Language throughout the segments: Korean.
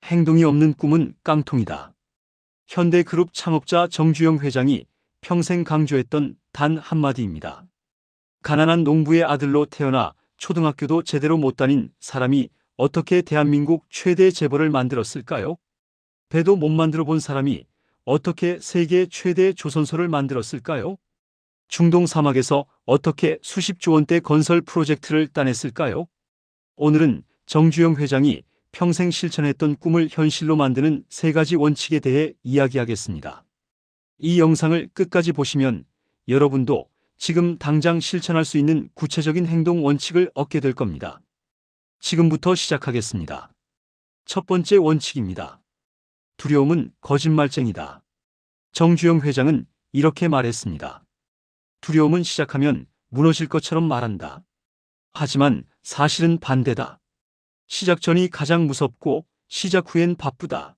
행동이 없는 꿈은 깡통이다. 현대그룹 창업자 정주영 회장이 평생 강조했던 단 한마디입니다. 가난한 농부의 아들로 태어나 초등학교도 제대로 못 다닌 사람이 어떻게 대한민국 최대 재벌을 만들었을까요? 배도 못 만들어 본 사람이 어떻게 세계 최대 조선소를 만들었을까요? 중동 사막에서 어떻게 수십조 원대 건설 프로젝트를 따냈을까요? 오늘은 정주영 회장이 평생 실천했던 꿈을 현실로 만드는 3가지 원칙에 대해 이야기하겠습니다. 이 영상을 끝까지 보시면 여러분도 지금 당장 실천할 수 있는 구체적인 행동 원칙을 얻게 될 겁니다. 지금부터 시작하겠습니다. 첫 번째 원칙입니다. 두려움은 거짓말쟁이다. 정주영 회장은 이렇게 말했습니다. 두려움은 시작하면 무너질 것처럼 말한다. 하지만 사실은 반대다. 시작 전이 가장 무섭고 시작 후엔 바쁘다.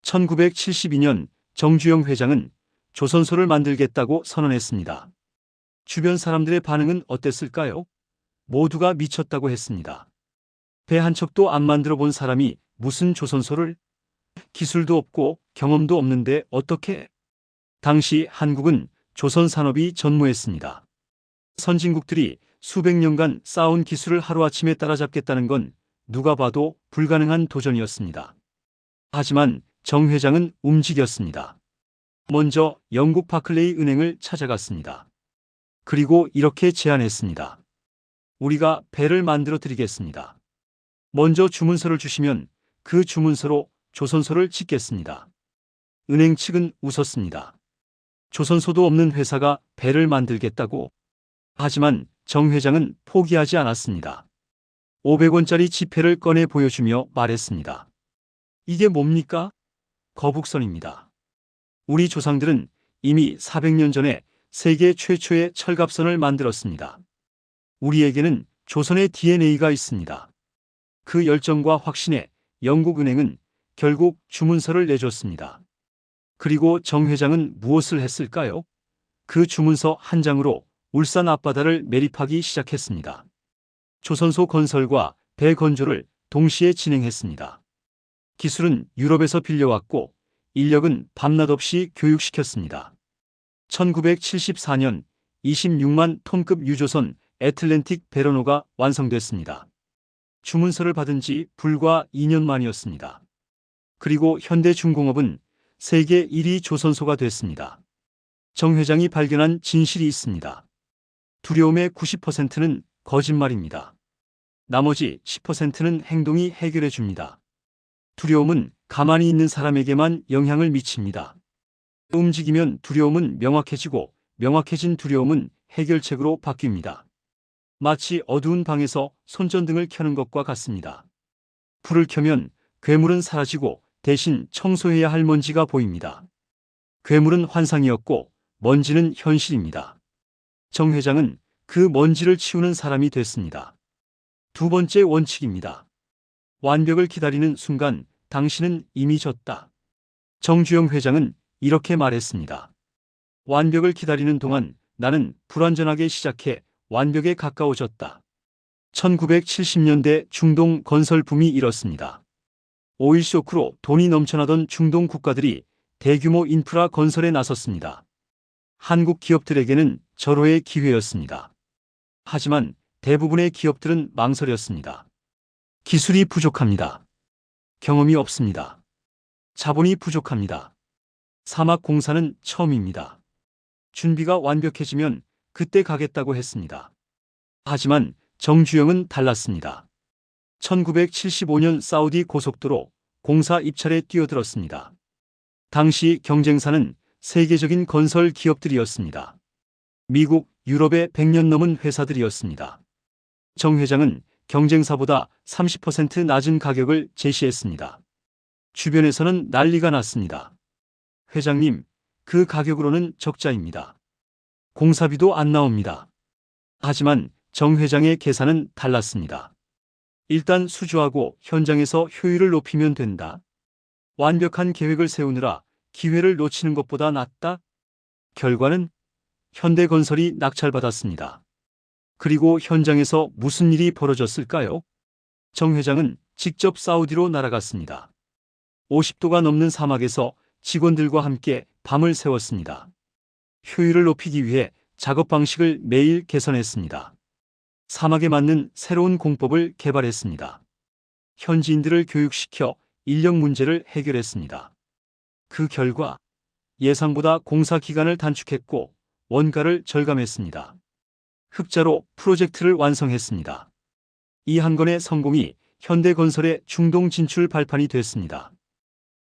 1972년 정주영 회장은 조선소를 만들겠다고 선언했습니다. 주변 사람들의 반응은 어땠을까요? 모두가 미쳤다고 했습니다. 배 한 척도 안 만들어 본 사람이 무슨 조선소를? 기술도 없고 경험도 없는데 어떻게? 당시 한국은 조선 산업이 전무했습니다. 선진국들이 수백 년간 쌓아온 기술을 하루아침에 따라잡겠다는 건 누가 봐도 불가능한 도전이었습니다. 하지만 정 회장은 움직였습니다. 먼저 영국 바클레이 은행을 찾아갔습니다. 그리고 이렇게 제안했습니다. 우리가 배를 만들어 드리겠습니다. 먼저 주문서를 주시면 그 주문서로 조선소를 짓겠습니다. 은행 측은 웃었습니다. 조선소도 없는 회사가 배를 만들겠다고? 하지만 정 회장은 포기하지 않았습니다. 500원짜리 지폐를 꺼내 보여주며 말했습니다. 이게 뭡니까? 거북선입니다. 우리 조상들은 이미 400년 전에 세계 최초의 철갑선을 만들었습니다. 우리에게는 조선의 DNA가 있습니다. 그 열정과 확신에 영국은행은 결국 주문서를 내줬습니다. 그리고 정 회장은 무엇을 했을까요? 그 주문서 한 장으로 울산 앞바다를 매립하기 시작했습니다. 조선소 건설과 배 건조를 동시에 진행했습니다. 기술은 유럽에서 빌려왔고 인력은 밤낮 없이 교육시켰습니다. 1974년 26만 톤급 유조선 애틀랜틱 베러노가 완성됐습니다. 주문서를 받은 지 불과 2년 만이었습니다. 그리고 현대중공업은 세계 1위 조선소가 됐습니다. 정 회장이 발견한 진실이 있습니다. 두려움의 90%는 거짓말입니다. 나머지 10%는 행동이 해결해 줍니다. 두려움은 가만히 있는 사람에게만 영향을 미칩니다. 움직이면 두려움은 명확해지고 명확해진 두려움은 해결책으로 바뀝니다. 마치 어두운 방에서 손전등을 켜는 것과 같습니다. 불을 켜면 괴물은 사라지고 대신 청소해야 할 먼지가 보입니다. 괴물은 환상이었고 먼지는 현실입니다. 정 회장은 그 먼지를 치우는 사람이 됐습니다. 두 번째 원칙입니다. 완벽을 기다리는 순간 당신은 이미 졌다. 정주영 회장은 이렇게 말했습니다. 완벽을 기다리는 동안 나는 불완전하게 시작해 완벽에 가까워졌다. 1970년대 중동 건설 붐이 일었습니다. 오일 쇼크로 돈이 넘쳐나던 중동 국가들이 대규모 인프라 건설에 나섰습니다. 한국 기업들에게는 절호의 기회였습니다. 하지만 대부분의 기업들은 망설였습니다. 기술이 부족합니다. 경험이 없습니다. 자본이 부족합니다. 사막 공사는 처음입니다. 준비가 완벽해지면 그때 가겠다고 했습니다. 하지만 정주영은 달랐습니다. 1975년 사우디 고속도로 공사 입찰에 뛰어들었습니다. 당시 경쟁사는 세계적인 건설 기업들이었습니다. 미국, 유럽의 100년 넘은 회사들이었습니다. 정 회장은 경쟁사보다 30% 낮은 가격을 제시했습니다. 주변에서는 난리가 났습니다. 회장님, 그 가격으로는 적자입니다. 공사비도 안 나옵니다. 하지만 정 회장의 계산은 달랐습니다. 일단 수주하고 현장에서 효율을 높이면 된다. 완벽한 계획을 세우느라 기회를 놓치는 것보다 낫다. 결과는 현대건설이 낙찰받았습니다. 그리고 현장에서 무슨 일이 벌어졌을까요? 정 회장은 직접 사우디로 날아갔습니다. 50도가 넘는 사막에서 직원들과 함께 밤을 새웠습니다. 효율을 높이기 위해 작업 방식을 매일 개선했습니다. 사막에 맞는 새로운 공법을 개발했습니다. 현지인들을 교육시켜 인력 문제를 해결했습니다. 그 결과 예상보다 공사 기간을 단축했고 원가를 절감했습니다. 흑자로 프로젝트를 완성했습니다. 이 한 건의 성공이 현대건설의 중동 진출 발판이 됐습니다.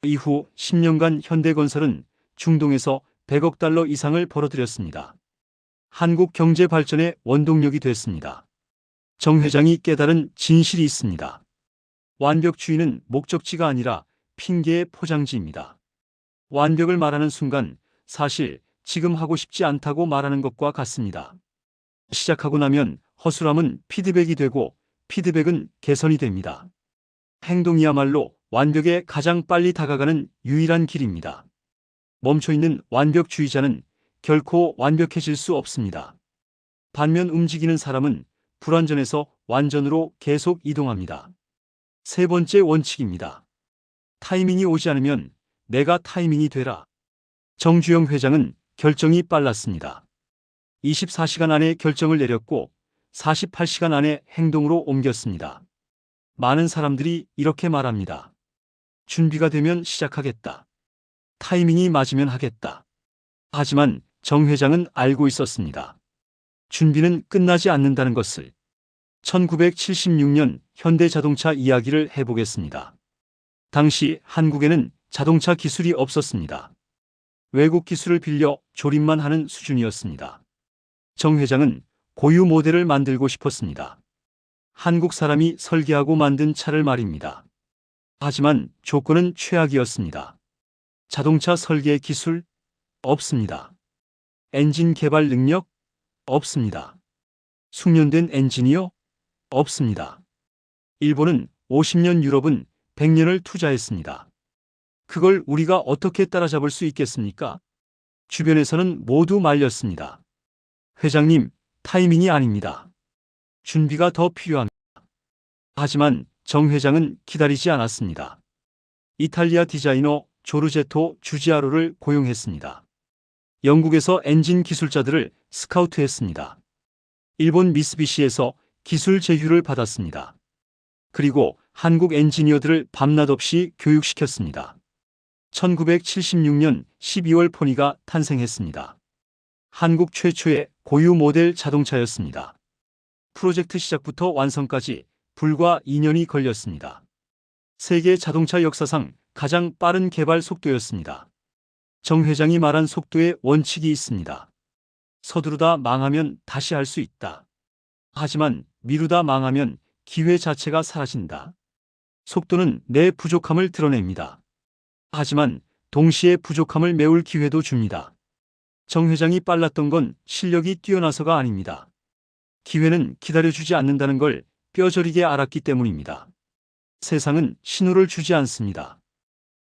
이후 10년간 현대건설은 중동에서 100억 달러 이상을 벌어들였습니다. 한국 경제 발전의 원동력이 됐습니다. 정 회장이 깨달은 진실이 있습니다. 완벽주의는 목적지가 아니라 핑계의 포장지입니다. 완벽을 말하는 순간 사실 지금 하고 싶지 않다고 말하는 것과 같습니다. 시작하고 나면 허술함은 피드백이 되고 피드백은 개선이 됩니다. 행동이야말로 완벽에 가장 빨리 다가가는 유일한 길입니다. 멈춰있는 완벽주의자는 결코 완벽해질 수 없습니다. 반면 움직이는 사람은 불완전에서 완전으로 계속 이동합니다. 세 번째 원칙입니다. 타이밍이 오지 않으면 내가 타이밍이 되라. 정주영 회장은 결정이 빨랐습니다. 24시간 안에 결정을 내렸고 48시간 안에 행동으로 옮겼습니다. 많은 사람들이 이렇게 말합니다. 준비가 되면 시작하겠다. 타이밍이 맞으면 하겠다. 하지만 정 회장은 알고 있었습니다. 준비는 끝나지 않는다는 것을. 1976년 현대자동차 이야기를 해보겠습니다. 당시 한국에는 자동차 기술이 없었습니다. 외국 기술을 빌려 조립만 하는 수준이었습니다. 정 회장은 고유 모델을 만들고 싶었습니다. 한국 사람이 설계하고 만든 차를 말입니다. 하지만 조건은 최악이었습니다. 자동차 설계 기술? 없습니다. 엔진 개발 능력? 없습니다. 숙련된 엔지니어? 없습니다. 일본은 50년, 유럽은 100년을 투자했습니다. 그걸 우리가 어떻게 따라잡을 수 있겠습니까? 주변에서는 모두 말렸습니다. 회장님, 타이밍이 아닙니다. 준비가 더 필요합니다. 하지만 정 회장은 기다리지 않았습니다. 이탈리아 디자이너 조르제토 주지아로를 고용했습니다. 영국에서 엔진 기술자들을 스카우트했습니다. 일본 미쓰비시에서 기술 제휴를 받았습니다. 그리고 한국 엔지니어들을 밤낮 없이 교육시켰습니다. 1976년 12월 포니가 탄생했습니다. 한국 최초의 고유 모델 자동차였습니다. 프로젝트 시작부터 완성까지 불과 2년이 걸렸습니다. 세계 자동차 역사상 가장 빠른 개발 속도였습니다. 정 회장이 말한 속도에 원칙이 있습니다. 서두르다 망하면 다시 할 수 있다. 하지만 미루다 망하면 기회 자체가 사라진다. 속도는 내 부족함을 드러냅니다. 하지만 동시에 부족함을 메울 기회도 줍니다. 정 회장이 빨랐던 건 실력이 뛰어나서가 아닙니다. 기회는 기다려주지 않는다는 걸 뼈저리게 알았기 때문입니다. 세상은 신호를 주지 않습니다.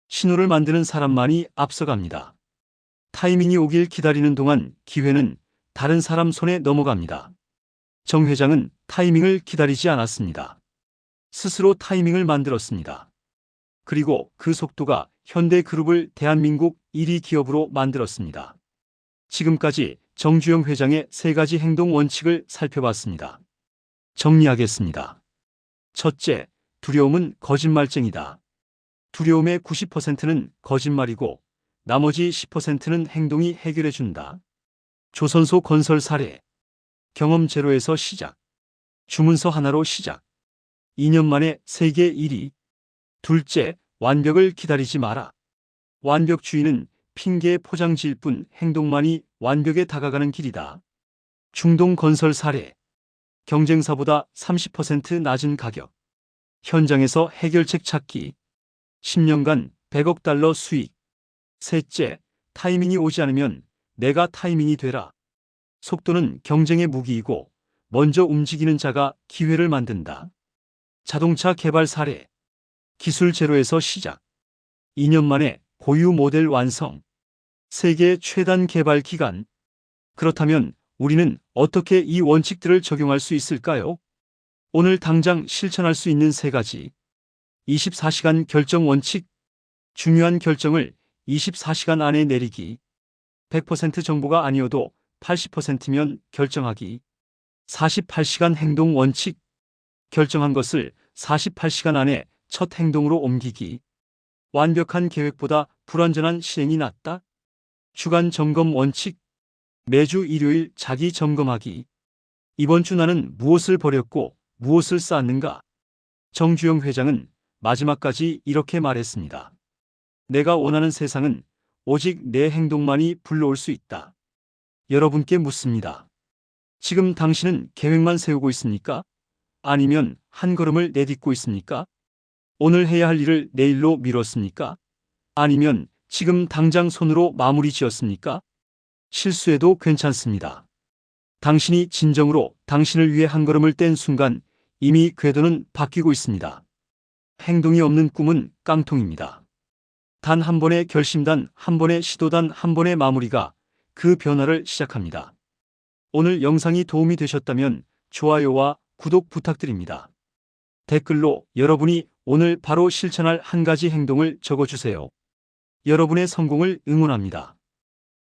신호를 만드는 사람만이 앞서갑니다. 타이밍이 오길 기다리는 동안 기회는 다른 사람 손에 넘어갑니다. 정 회장은 타이밍을 기다리지 않았습니다. 스스로 타이밍을 만들었습니다. 그리고 그 속도가 현대그룹을 대한민국 1위 기업으로 만들었습니다. 지금까지 정주영 회장의 3가지 행동 원칙을 살펴봤습니다. 정리하겠습니다. 첫째, 두려움은 거짓말쟁이다. 두려움의 90%는 거짓말이고 나머지 10%는 행동이 해결해준다. 조선소 건설 사례. 경험 제로에서 시작. 주문서 하나로 시작. 2년 만에 세계 1위. 둘째, 완벽을 기다리지 마라. 완벽주의는 핑계의 포장지일 뿐 행동만이 완벽에 다가가는 길이다. 중동 건설 사례. 경쟁사보다 30% 낮은 가격. 현장에서 해결책 찾기. 10년간 100억 달러 수익. 셋째, 타이밍이 오지 않으면 내가 타이밍이 되라. 속도는 경쟁의 무기이고 먼저 움직이는 자가 기회를 만든다. 자동차 개발 사례. 기술 제로에서 시작. 2년 만에 고유 모델 완성. 세계 최단 개발 기간. 그렇다면 우리는 어떻게 이 원칙들을 적용할 수 있을까요? 오늘 당장 실천할 수 있는 3가지. 24시간 결정 원칙. 중요한 결정을 24시간 안에 내리기. 100% 정보가 아니어도 80%면 결정하기. 48시간 행동 원칙. 결정한 것을 48시간 안에 첫 행동으로 옮기기. 완벽한 계획보다 불완전한 실행이 낫다. 주간 점검 원칙. 매주 일요일 자기 점검하기. 이번 주 나는 무엇을 버렸고 무엇을 쌓았는가? 정주영 회장은 마지막까지 이렇게 말했습니다. 내가 원하는 세상은 오직 내 행동만이 불러올 수 있다. 여러분께 묻습니다. 지금 당신은 계획만 세우고 있습니까? 아니면 한 걸음을 내딛고 있습니까? 오늘 해야 할 일을 내일로 미뤘습니까? 아니면 지금 당장 손으로 마무리 지었습니까? 실수해도 괜찮습니다. 당신이 진정으로 당신을 위해 한 걸음을 뗀 순간 이미 궤도는 바뀌고 있습니다. 행동이 없는 꿈은 깡통입니다. 단 한 번의 결심, 단 한 번의 시도, 단 한 번의 마무리가 그 변화를 시작합니다. 오늘 영상이 도움이 되셨다면 좋아요와 구독 부탁드립니다. 댓글로 여러분이 오늘 바로 실천할 한 가지 행동을 적어주세요. 여러분의 성공을 응원합니다.